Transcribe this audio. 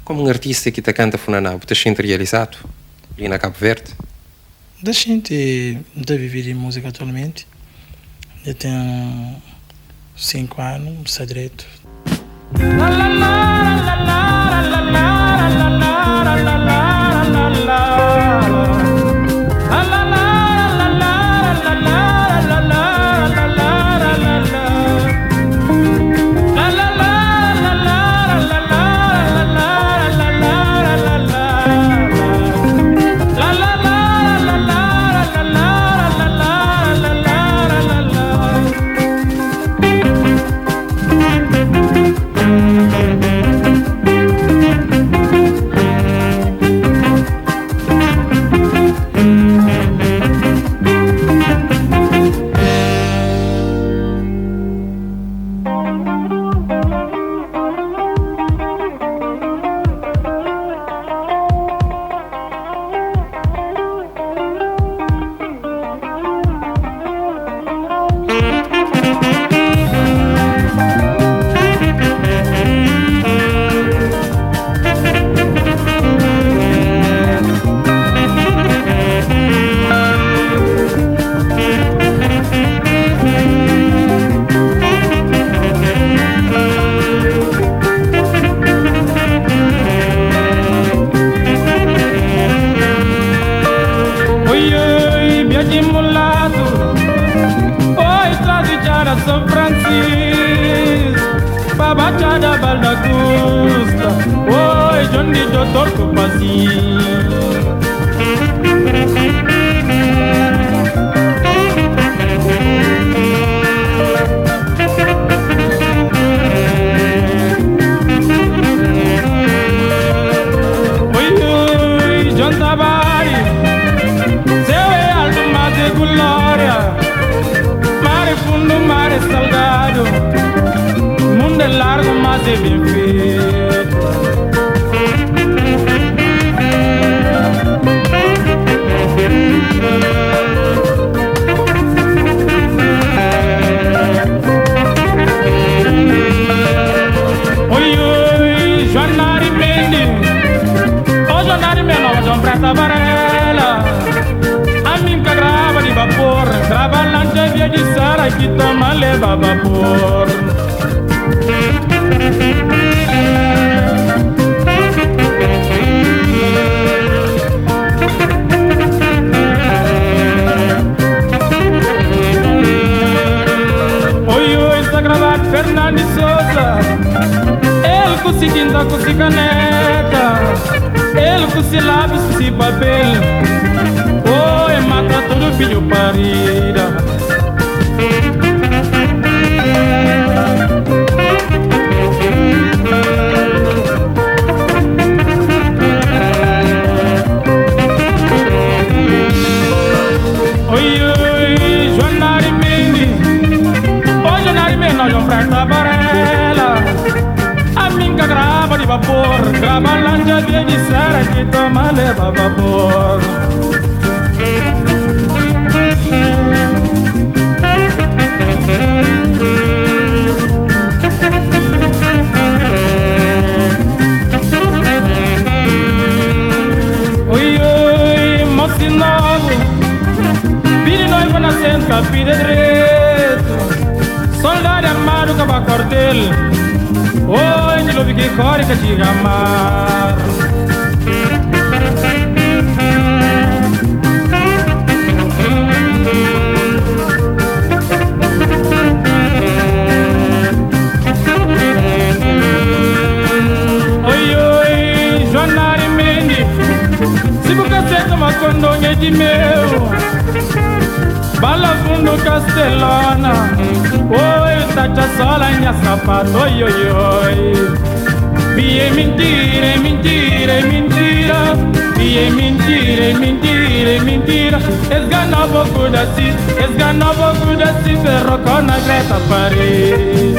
Como um artista que está canta funaná, você se sente realizado ali na Cabo Verde? Da gente está vivendo em música atualmente. Eu tenho 5 anos, está direito. São Francisco, babachada balda custa, oi Johnny doutor Tupasi. Oi John Tabari, seu é alto mas de glória. Fundo, mar é salgado, mundo é largo, mas é bem feito. Oi, oi, Joanari Mendes, oh Joanari Mendes, João Prata Varela. A mim que grava de vapor, grava lancha via de Sara que toma leva vapor. Oi, oi, está gravado Fernando Souza. Ele com seguinda, com se caneta. Ele com se lábios, com se papel. Oi, mata todo filho parida. Oi, oi, Joanari Mendes. Oi, Joanari Mendes, João Prata Varela. A minha grava de vapor, grava lancha via de Sara que toma leva vapor. Oi, oi, moço novo, filho noivo nascendo, capida direito, soldado armado, cava quartel, oi, de lobo que corre, que te amar. Condonha de meu bala fundo castelana. Oi, tacha sola minha sapato. Oi, oi, oi. E é mentira, é mentira, é mentira. E é mentira, é mentira, é mentira. Esgana pouco da si, esgana pouco da si. Ferro com a greta parede.